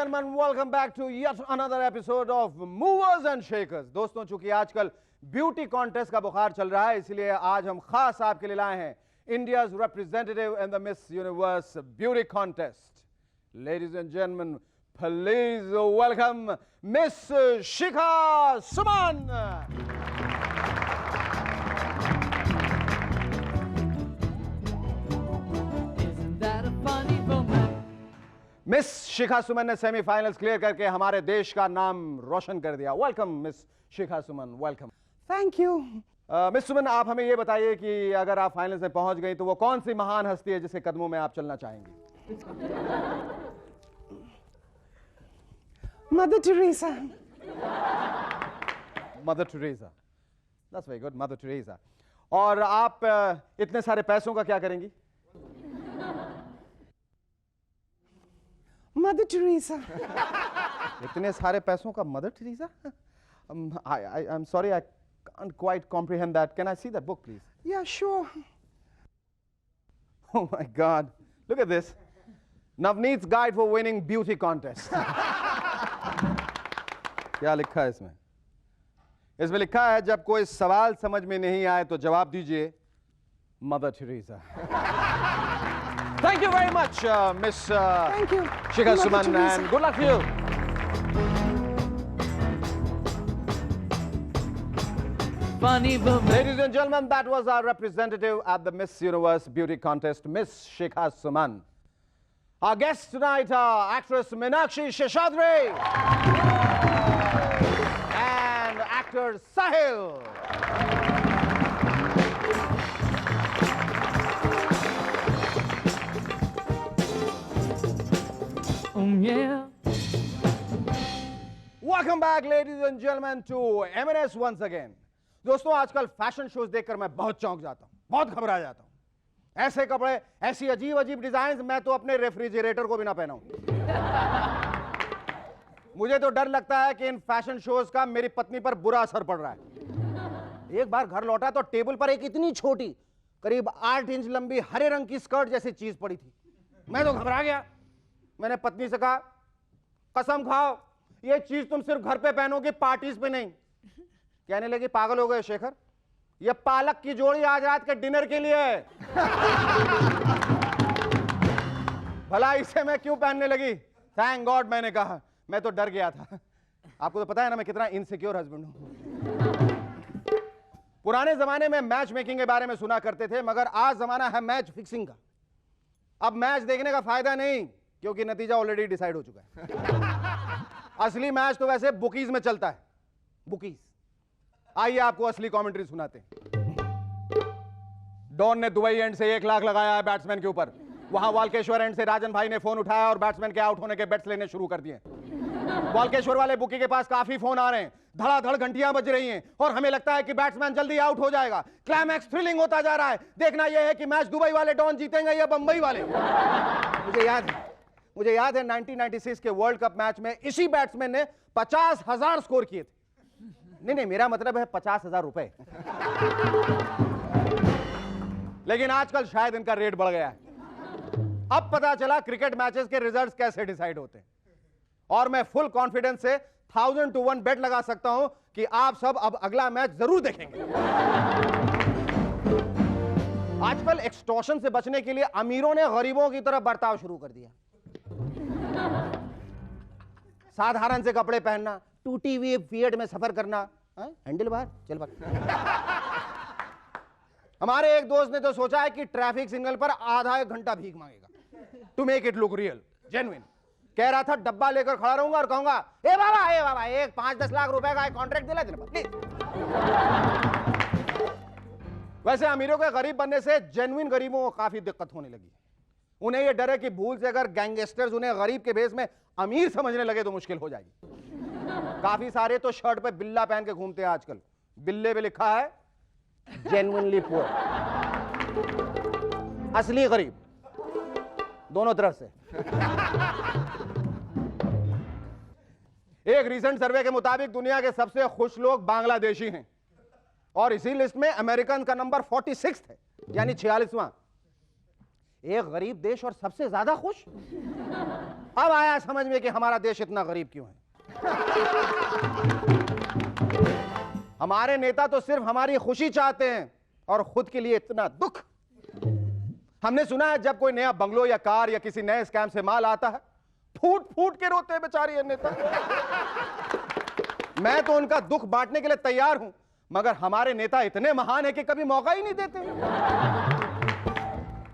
gentlemen, welcome back to yet another episode of Movers and Shakers. दोस्तों, चूंकि आजकल beauty contest का बुखार चल रहा है, इसलिए आज हम खास आपके लिए लाए हैं India's representative in the Miss Universe Beauty Contest. Ladies and gentlemen, please welcome Miss Shikha Suman. Miss Shikha Suman ने सेमीफाइनल्स क्लियर करके हमारे देश का नाम रोशन कर दिया. Welcome miss Shikha Suman, welcome. Thank you. Miss Suman, आप हमें ये बताइए कि अगर आप फाइनल्स में पहुंच गई तो वो कौन सी महान हस्ती है जिसके कदमों में आप चलना चाहेंगी? Mother Teresa. Mother Teresa, that's very good. Mother Teresa. और आप इतने सारे पैसों का क्या करेंगी? Mother Teresa. इतने सारे पैसों का mother Teresa? I'm sorry, I can't quite comprehend that. Can I see that book, please? Yeah, sure. Oh my God! Look at this. Navneet's Guide for Winning Beauty Contest. क्या लिखा है इसमें? इसमें लिखा है, जब कोई सवाल समझ में नहीं आए तो जवाब दीजिए mother Teresa. Thank you very much, Miss Thank you. Shikha Suman, and good luck to you. Funny woman. Ladies and gentlemen, that was our representative at the Miss Universe Beauty Contest, Miss Shikha Suman. Our guests tonight are actress Meenakshi Seshadri and actor Sahil. Yeah. Welcome back, ladies and gentlemen, to M&S once again. दोस्तों, आजकल fashion shows देखकर मैं बहुत चौंक जाता हूं, बहुत घबरा जाता हूं. ऐसे कपड़े, ऐसी अजीब अजीब डिजाइन, मैं तो अपने रेफ्रिजरेटर को भी ना पहनाऊं. मुझे तो डर लगता है कि इन फैशन शोज का मेरी पत्नी पर बुरा असर पड़ रहा है. एक बार घर लौटा तो टेबल पर एक इतनी छोटी, करीब 8 इंच लंबी हरे रंग की स्कर्ट जैसी चीज पड़ी थी. मैं तो घबरा गया. मैंने पत्नी से कहा, कसम खाओ ये चीज तुम सिर्फ घर पे पहनोगी, पार्टीज पे नहीं. कहने लगी, पागल हो गए शेखर, ये पालक की जोड़ी आज रात के डिनर के लिए है. भला इसे मैं क्यों पहनने लगी? थैंक गॉड मैंने कहा, मैं तो डर गया था. आपको तो पता है ना मैं कितना इनसिक्योर हस्बैंड हूं. पुराने जमाने में मैच मेकिंग के बारे में सुना करते थे, मगर आज जमाना है मैच फिक्सिंग का. अब मैच देखने का फायदा नहीं, क्योंकि नतीजा ऑलरेडी डिसाइड हो चुका है. असली मैच तो वैसे बुकीज में चलता है. बुकीज. आइए आपको असली कमेंट्री सुनाते हैं. डॉन ने दुबई एंड से 1 लाख लगाया है बैट्समैन के ऊपर. वहां वालकेश्वर एंड से राजन भाई ने फोन उठाया और बैट्समैन के आउट होने के बेट्स लेने शुरू कर दिए. वालकेश्वर वाले बुकी के पास काफी फोन आ रहे हैं, धड़ाधड़ घंटियां बज रही हैं और हमें लगता है कि बैट्समैन जल्दी आउट हो जाएगा. क्लाइमैक्स थ्रिलिंग होता जा रहा है. देखना यह है कि मैच दुबई वाले डॉन जीतेंगे या बंबई वाले. मुझे याद है 1996 के वर्ल्ड कप मैच में इसी बैट्समैन ने 50,000 स्कोर किए थे. नहीं, मेरा मतलब है 50,000 रुपए. लेकिन आजकल शायद इनका रेट बढ़ गया है. अब पता चला क्रिकेट मैचेस के रिजल्ट्स कैसे डिसाइड होते हैं. और मैं फुल कॉन्फिडेंस से 1000 to 1 बेट लगा सकता हूं कि आप सब अब अगला मैच जरूर देखेंगे. आजकल एक्सटॉर्शन से बचने के लिए अमीरों ने गरीबों की तरफ बर्ताव शुरू कर दिया. साधारण से कपड़े पहनना, टूटी हुई फिएट में सफर करना, हैंडल बाहर चल बाहर. हमारे एक दोस्त ने तो सोचा है कि ट्रैफिक सिग्नल पर आधा 1 घंटा भीख मांगेगा to make it look real, genuine. कह रहा था डब्बा लेकर खड़ा रहूंगा और कहूंगा, ए बाबा एक 5-10 लाख रुपए का कॉन्ट्रैक्ट दिला देना प्लीज. वैसे अमीरों के गरीब बनने से जेन्युइन गरीबों को काफी दिक्कत होने लगी. उन्हें यह डर है कि भूल से अगर गैंगस्टर्स उन्हें गरीब के भेस में अमीर समझने लगे तो मुश्किल हो जाएगी. काफी सारे तो शर्ट पे बिल्ला पहन के घूमते हैं आजकल. बिल्ले पे लिखा है जेन्युइनली पुअर. असली गरीब दोनों तरफ से. एक रीसेंट सर्वे के मुताबिक दुनिया के सबसे खुश लोग बांग्लादेशी हैं और इसी लिस्ट में अमेरिकन का नंबर 46 है, यानी 46वां. एक गरीब देश और सबसे ज्यादा खुश. अब आया समझ में कि हमारा देश इतना गरीब क्यों है। हमारे नेता तो सिर्फ हमारी खुशी चाहते हैं और खुद के लिए इतना दुख। हमने सुना है जब कोई नया बंगलो या कार या किसी नए स्कैम से माल आता है, फूट फूट के रोते हैं बेचारे नेता। मैं तो उनका दुख बांटने के लिए तैयार हूं, मगर हमारे नेता इतने महान है कि कभी मौका ही नहीं देते।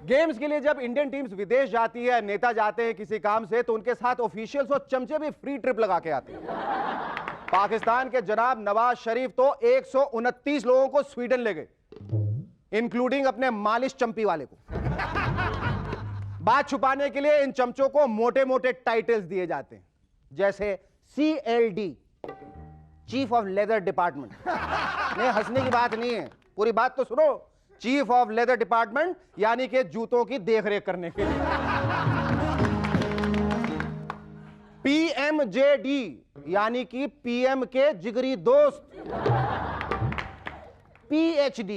गेम्स के लिए जब इंडियन टीम्स विदेश जाती है, नेता जाते हैं किसी काम से, तो उनके साथ ऑफिशियल्स और चमचे भी फ्री ट्रिप लगा के आते हैं। पाकिस्तान के जनाब नवाज शरीफ तो 129 लोगों को स्वीडन ले गए, इंक्लूडिंग अपने मालिश चंपी वाले को। बात छुपाने के लिए इन चमचों को मोटे मोटे टाइटल्स दिए जाते हैं, जैसे CLD, chief of leather department. नहीं, हंसने की बात नहीं है, पूरी बात तो सुनो। चीफ ऑफ लेदर डिपार्टमेंट यानी कि जूतों की देखरेख करने के लिए। PMJD यानी कि PM के जिगरी दोस्त। PhD,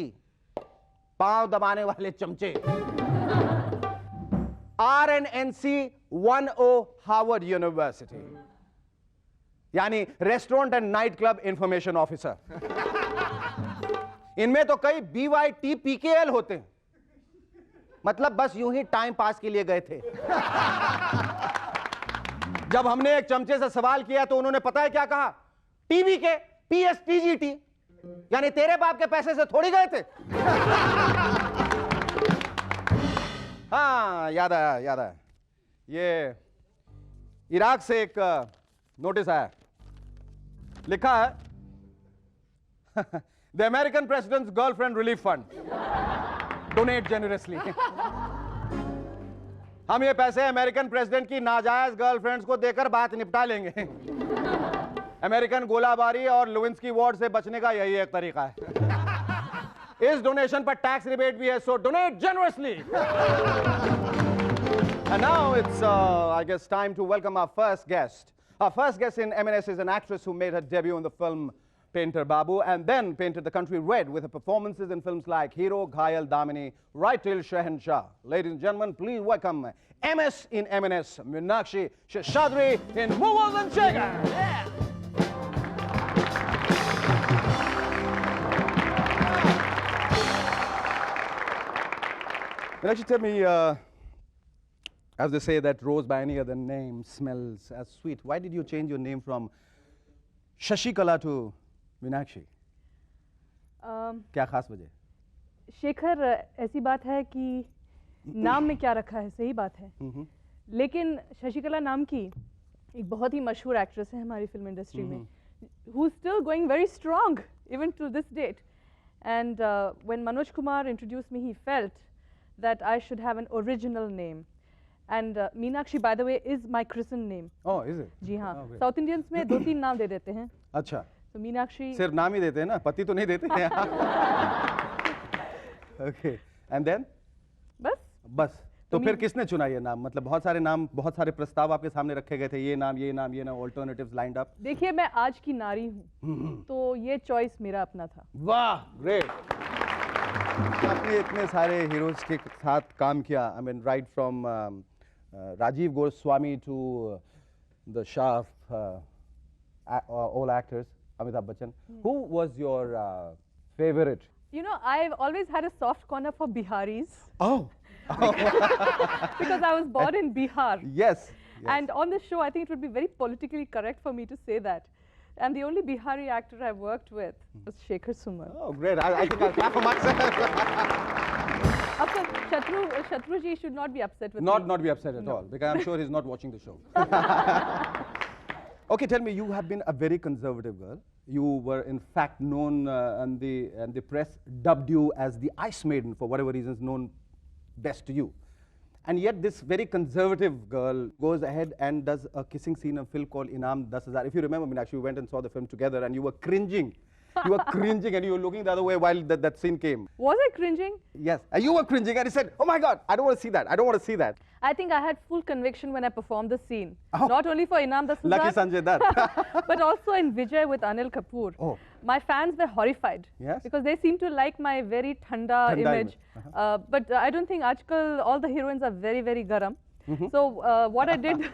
पांव दबाने वाले चमचे। RNNC 10 हार्वर्ड यूनिवर्सिटी यानी restaurant and night club information officer. इनमें तो कई BYT-PKL होते हैं, मतलब बस यूं ही टाइम पास के लिए गए थे। जब हमने एक चमचे से सवाल किया तो उन्होंने पता है क्या कहा? टीवी के PSTGT यानी तेरे बाप के पैसे से थोड़ी गए थे। हाँ, याद आया। ये इराक से एक नोटिस आया, लिखा है the American president's girlfriend relief fund, donate generously. हम ये पैसे अमेरिकन प्रेसिडेंट की नाजायज गर्लफ्रेंड्स को देकर बात निपटा लेंगे। अमेरिकन गोलाबारी और लुविंस्की वॉर से बचने का यही एक तरीका है। इस डोनेशन पर टैक्स रिबेट भी है, so donate generously. And now it's, I guess, time to welcome our first guest. Our first guest in M&S is an actress who made her debut in the film Painter Babu and then painted the country red with her performances in films like Hero, Ghayal, Damini, Right Till Shahenshah. Ladies and gentlemen, please welcome MS in M&S, Meenakshi Seshadri in Movers and Shakers. Yeah. Meenakshi, tell me, as they say that rose by any other name smells as sweet, why did you change your name from Shashikala to Meenakshi? क्या खास वजह? शेखर, ऐसी बात है कि नाम में क्या रखा है, सही बात है, लेकिन शशिकला नाम की एक बहुत ही मशहूर एक्ट्रेस है हमारी फिल्म इंडस्ट्री में, who is still going very strong even to this date. And when Manoj Kumar introduced me, he felt that I should have an original name. And Meenakshi, by the way, is my christened name. Oh, is it? जी हाँ, Oh, great. South Indians में 2-3 नाम दे देते हैं। अच्छा, तो मीनाक्षी सिर्फ नाम ही देते हैं ना, पति तो नहीं देते हैं। Okay, and then? बस तो फिर किसने चुना ये नाम? मतलब बहुत सारे नाम, बहुत सारे प्रस्ताव आपके सामने रखे गए थे, ये नाम, ऑल्टरनेटिव्स लाइंड अप। देखिए, मैं आज की नारी हूँ, तो ये चॉइस मेरा अपना था। वाह, ग्रेट। आपने इतने सारे हीरोज के साथ काम किया, I mean right from Rajiv Goswami to the Shah all actors, Amitabh Bachchan. Who was your favorite? You know, I've always had a soft corner for Biharis. Oh. Because I was born in Bihar. Yes. And on this show, I think it would be very politically correct for me to say that. And the only Bihari actor I worked with was Shekhar Suman. Oh, great. I think I'll clap for myself. Of course, Shatruji should not be upset with me. Not be upset at all, because I'm sure he's not watching the show. Okay, tell me, you have been a very conservative girl. You were in fact known, and the press dubbed you as the Ice Maiden for whatever reasons known best to you. And yet this very conservative girl goes ahead and does a kissing scene in a film called Inam 10,000. If you remember, Meenakshi, we went and saw the film together and you were cringing. You were cringing and you were looking the other way while that scene came. Was I cringing? Yes, and you were cringing and he said, oh my God, I don't want to see that. I don't want to see that. I think I had full conviction when I performed the scene. Oh. Not only for Inam 10,000. Lucky Sanjay Dutt. But also in Vijay with Anil Kapoor. Oh. My fans were horrified. Yes? Because they seem to like my very thanda image. But I don't think Ajkal all the heroines are very, very garam. So what I did,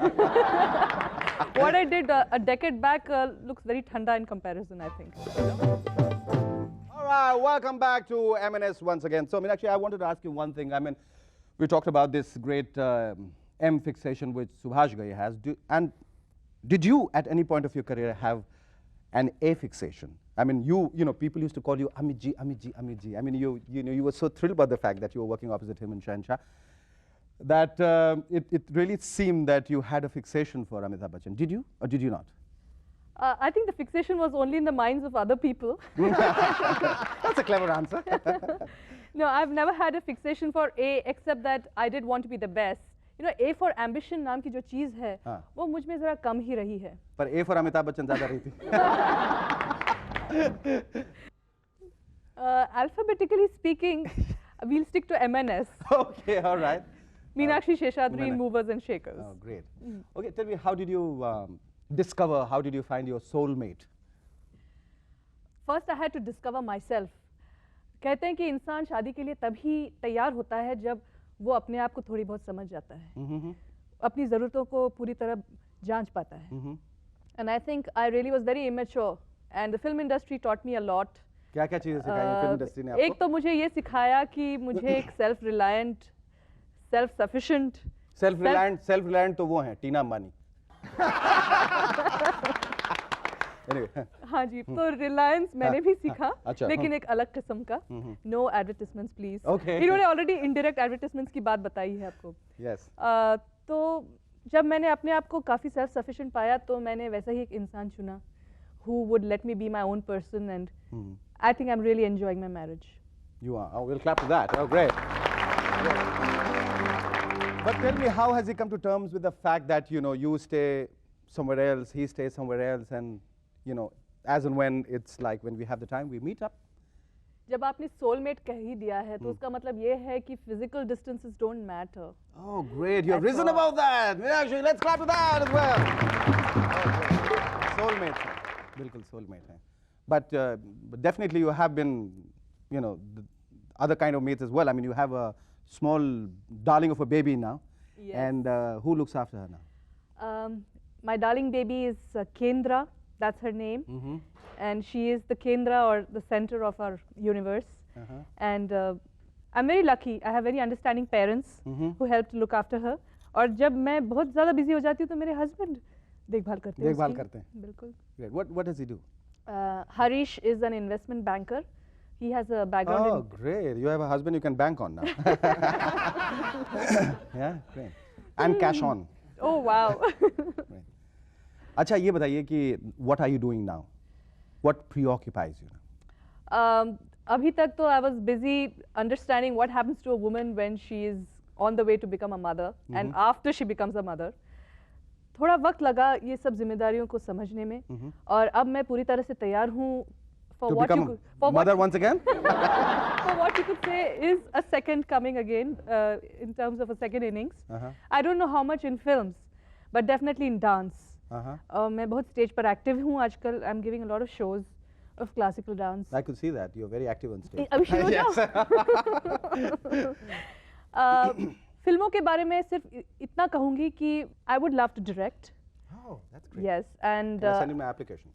what I did a decade back looks very thanda in comparison, I think. All right, welcome back to M&S once again. So, Meenakshi, I wanted to ask you one thing. I mean, we talked about this great M fixation which Subhash Ghai has. And did you, at any point of your career, have an A fixation? I mean, you know, people used to call you Amit ji, Amit ji, Amit ji. I mean, you know, you were so thrilled about the fact that you were working opposite him in Shahenshah that it really seemed that you had a fixation for Amitabh Bachchan. Did you, or did you not? I think the fixation was only in the minds of other people. That's a clever answer. No, I've never had a fixation for A, except that I did want to be the best. You know, A for ambition नाम की जो चीज़ है, वो मुझ में ज़रा कम ही रही है. पर A for Amitabh Bachchan ज़्यादा रही थी. Alphabetically speaking, we'll stick to M&S. Okay, all right. Meenakshi Sheshadri in M&S. Movers and Shakers. Oh, great. Okay, tell me, how did you discover, how did you find your soulmate? First, I had to discover myself. कहते हैं कि इंसान शादी के लिए तभी तैयार होता है जब वो अपने आप को थोड़ी बहुत समझ जाता है, अपनी ज़रूरतों को पूरी तरह जांच पाता है. And I think I really was very immature, and the film industry taught me a lot. क्या-क्या चीजें सिखाई फिल्म इंडस्ट्री ने आपको? एक तो मुझे ये सिखाया कि मुझे एक self-reliant, self-sufficient. Self-reliant तो वो हैं टीना अंबानी. Anyway. हाँ जी, तो रिलायंस मैंने भी सीखा, अच्छा, लेकिन एक अलग किस्म का. No advertisements please. Okay. इन्होंने ऑलरेडी इनडायरेक्ट एडवर्टिजमेंट्स की बात बताई है आपको. Yes. तो जब मैंने अपने आप को काफ़ी सेल्फ सफिशिएंट पाया तो मैंने वैसा ही एक इंसान चुना who would let me be my own person, and I think I'm really enjoying my marriage. You are. Oh, we'll clap to that. Oh, great. But tell me, how has he come to terms with the fact that, you know, you stay somewhere else, he stays somewhere else, and, you know, as and when it's like when we have the time, we meet up? जब आपने soulmate कह ही दिया है तो उसका मतलब ये है कि physical distances don't matter. Oh, great. You have That's risen all. above that. Meenakshi, let's clap to that as well. Okay. Soulmate. Bilkul soulmate. Hai. But definitely you have been, you know, the other kind of mates as well. I mean, you have a small darling of a baby now. Yes. And who looks after her now? My darling baby is Kendra, that's her name. And she is the Kendra, or the center of our universe. And I'm very lucky. I have very understanding parents who help to look after her. और जब मैं बहुत ज़्यादा busy हो जाती हूँ तो मेरे husband देखभाल करते हैं. देखभाल उसकी. करते हैं. बिल्कुल. Great. What does he do? Harish is an investment banker. He has a background Oh, great. You have a husband you can bank on now. Yeah, great. And cash on. Oh, wow. Right. अच्छा, ये बताइए कि what are you doing now? What preoccupies you now? अभी तक तो I was busy understanding what happens to a woman when she is on the way to become a mother and after she becomes a mother. थोड़ा वक्त लगा ये सब जिम्मेदारियों को समझने में और अब मैं पूरी तरह से तैयार हूँ for To what become you could, for mother what, once again? for what you could say is a second coming again in terms of a second innings. I don't know how much in films, but definitely in dance. मैं बहुत stage पर active हूँ आजकल. I'm giving a lot of shows of classical dance. I could see that. You're very active on stage. अभी शुरू हो जाओ. फिल्मों के बारे में सिर्फ इतना कहूँगी कि I would love to direct. Oh, that's great. Yes, and Can I send you my application?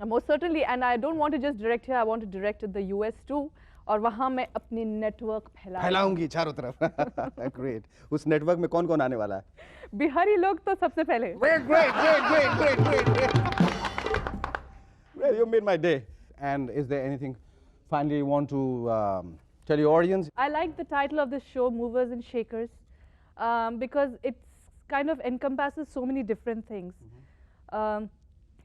most certainly, and I don't want to just direct here. I want to direct in the US too. और वहाँ मैं अपनी network फैलाऊंगी चारों तरफ. Great. उस network में कौन-कौन आने वाला है? बिहारी लोग तो सबसे पहले. Great. Well, you made my day. And is there anything finally you want to tell your audience? I like the title of this show, Movers and Shakers, because it kind of encompasses so many different things.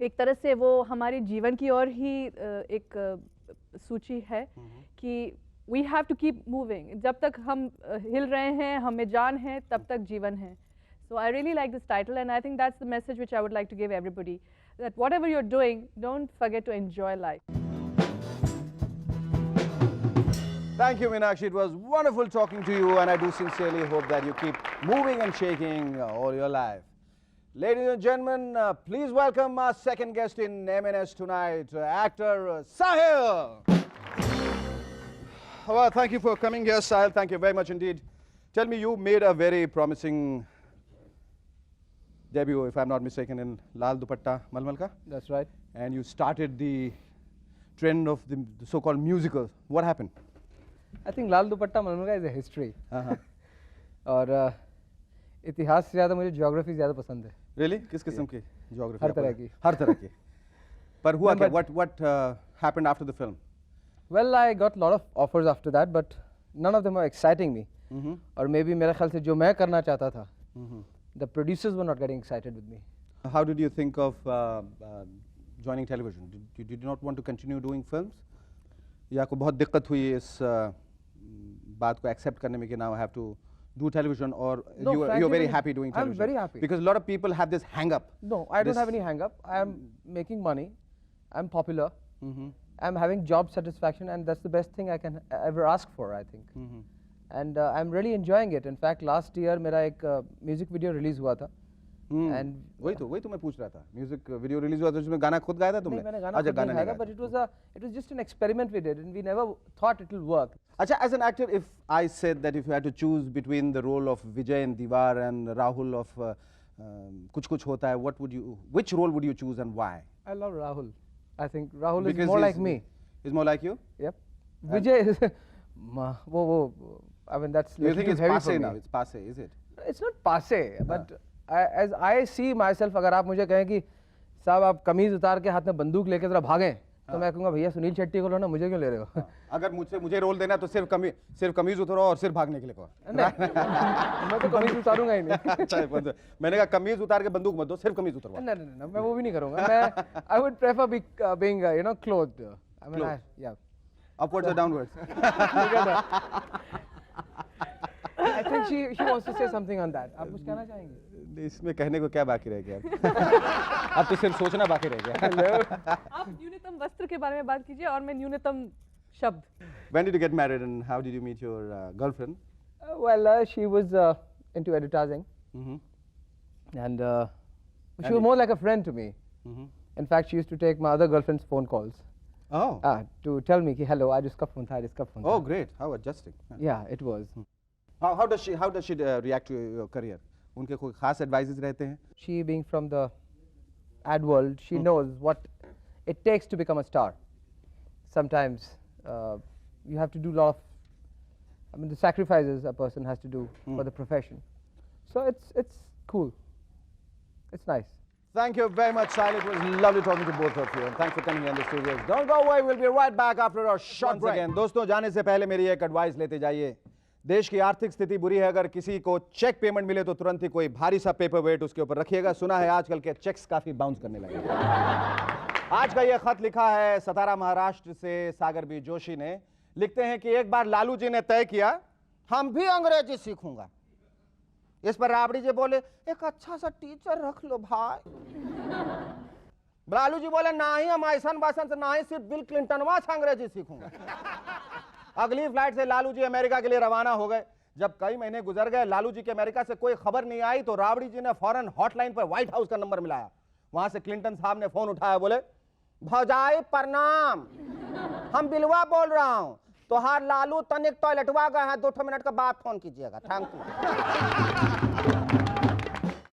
एक तरह से वो हमारे जीवन की और ही एक सूची है कि we have to keep moving. जब तक हम हिल रहे हैं, हमें जान है, तब तक जीवन है. So I really like this title, and I think that's the message which I would like to give everybody, that whatever you're doing, don't forget to enjoy life. Thank you, Meenakshi. It was wonderful talking to you, and I do sincerely hope that you keep moving and shaking all your life. Ladies and gentlemen, please welcome our second guest in M&S tonight, actor Sahil. Well, thank you for coming here, Sahil. Thank you very much indeed. Tell me, you made a very promising debut, if I'm not mistaken, in Lal Dupatta Malmal Ka, That's right. and you started the trend of the so-called musicals. What happened? I think लाल दुपट्टा मनमल का is a history. Uh-huh. और इतिहास से ज़्यादा मुझे geography ज़्यादा पसंद है. Really? किस किस्म की geography? हर आपको तरह लगा? की. हर तरह की. पर हुआ No, क्या? but- What happened after the film? Well, I got a lot of offers after that, but none of them were exciting me. Mm-hmm. और maybe मेरे ख्याल से जो मैं करना चाहता था, the producers were not getting excited with me. How did you think of joining television? Did you not want to continue doing films? या आपको बहुत दिक्कत हुई इस बात को accept करने में कि now I have to do television, or No, you're frankly, very when- happy doing I'm television? very happy. Because a lot of people have this hang up. No, I don't This- have any hang up. I am making money. I'm popular. Mm-hmm. I'm having job satisfaction, and that's the best thing I can ever ask for, I think. Mm-hmm. And I'm really enjoying it. In fact, last year मेरा एक music video release हुआ था. And वही तो मैं पूछ रहा था. Music video release हुआ था, उसमें गाना खुद गाया था तुमने? नहीं, मैंने गाना अच्छा, खुद नहीं नहीं गाया था, but it was just an experiment we did, and we never thought it will work. अच्छा, as an actor, if I said that if you had to choose between the role of Vijay in Diwar and Rahul of Kuch Kuch Hota Hai, which role would you choose and why? I love Rahul. I think Rahul Because is more he's- like me. He's more like you? Yep. Vijay is I mean that's You little think too it's heavy passe for now? me. It's passe, is it? It's not passe, but as I see myself, अगर आप मुझे कहें कि साहब आप कमीज उतार के हाथ में बंदूक लेके जरा भागें, तो मैं कहूँगा भैया सुनील शेट्टी को लो ना, मुझे क्यों ले रहे हो? अगर मुझे रोल देना तो सिर्फ कमीज उतारो और सिर्फ भागने के लिए कहो. नहीं, मैं तो कमीज उतारूंगा ही नहीं. अच्छा, मैंने कहा कमीज उतार के बंदूक मत दो, सिर्फ कमीज उतरवा. नहीं, मैं वो भी नहीं करूँगा. मैं I would prefer being clothed. I mean, yeah. Upwards or downwards? I think she wants to say something on that. आप कुछ कहना चाहेंगे? इसमें कहने को क्या बाकी रह गया? अब तो सिर्फ सोचना बाकी रह गया. आप न्यूनतम वस्त्र के बारे में बात कीजिए और मैं न्यूनतम शब्द. When did you get married and how did you meet your girlfriend? She was into advertising, Mm-hmm. and she was more like a friend to me. Mm-hmm. In fact, she used to take my other girlfriend's phone calls Oh. to tell me, कि, hello, आज उसका phone था, आज इसका phone Oh, था. great. How adjusting. Yeah, it was. How does she react to your career? उनके कोई खास advices रहते हैं? She being from the ad world, she knows what it takes to become a star. Sometimes you have to do a lot of, the sacrifices a person has to do for the profession. So it's cool. It's nice. Thank you very much, Sahil. It was lovely talking to both of you, and thanks for coming here in the studios. Don't go away. We'll be right back after a short break. Again, दोस्तों जाने से पहले मेरी एक advice लेते जाइए. देश की आर्थिक स्थिति बुरी है. अगर किसी को चेक पेमेंट मिले तो तुरंत ही कोई भारी सा पेपर वेट उसके ऊपर रखिएगा. सुना है आजकल के चेक्स काफी बाउंस करने लगे. आज का ये खत लिखा है सतारा महाराष्ट्र से सागर बी जोशी ने. लिखते हैं कि एक बार लालू जी ने तय किया हम भी अंग्रेजी सीखूंगा. इस पर राबड़ी जी बोले एक अच्छा सा टीचर रख लो भाई. लालू जी बोले ना ही हम ऐसा भाषण से ना ही सिर्फ बिल क्लिंटन से अंग्रेजी सीखूंगा. अगली फ्लाइट से लालू जी अमेरिका के लिए रवाना हो गए. जब कई महीने गुजर गए, लालू जी के अमेरिका से कोई खबर नहीं आई, तो राबड़ी जी ने फौरन हॉटलाइन पर व्हाइट हाउस का नंबर मिलाया. वहां से क्लिंटन साहब ने फोन उठाया, बोले भौजाई प्रणाम, हम बिलवा बोल रहा हूं. तो हार लालू तनिक टॉयलेटवा गए हैं, 2 मिनट के बाद फोन कीजिएगा. Thank you.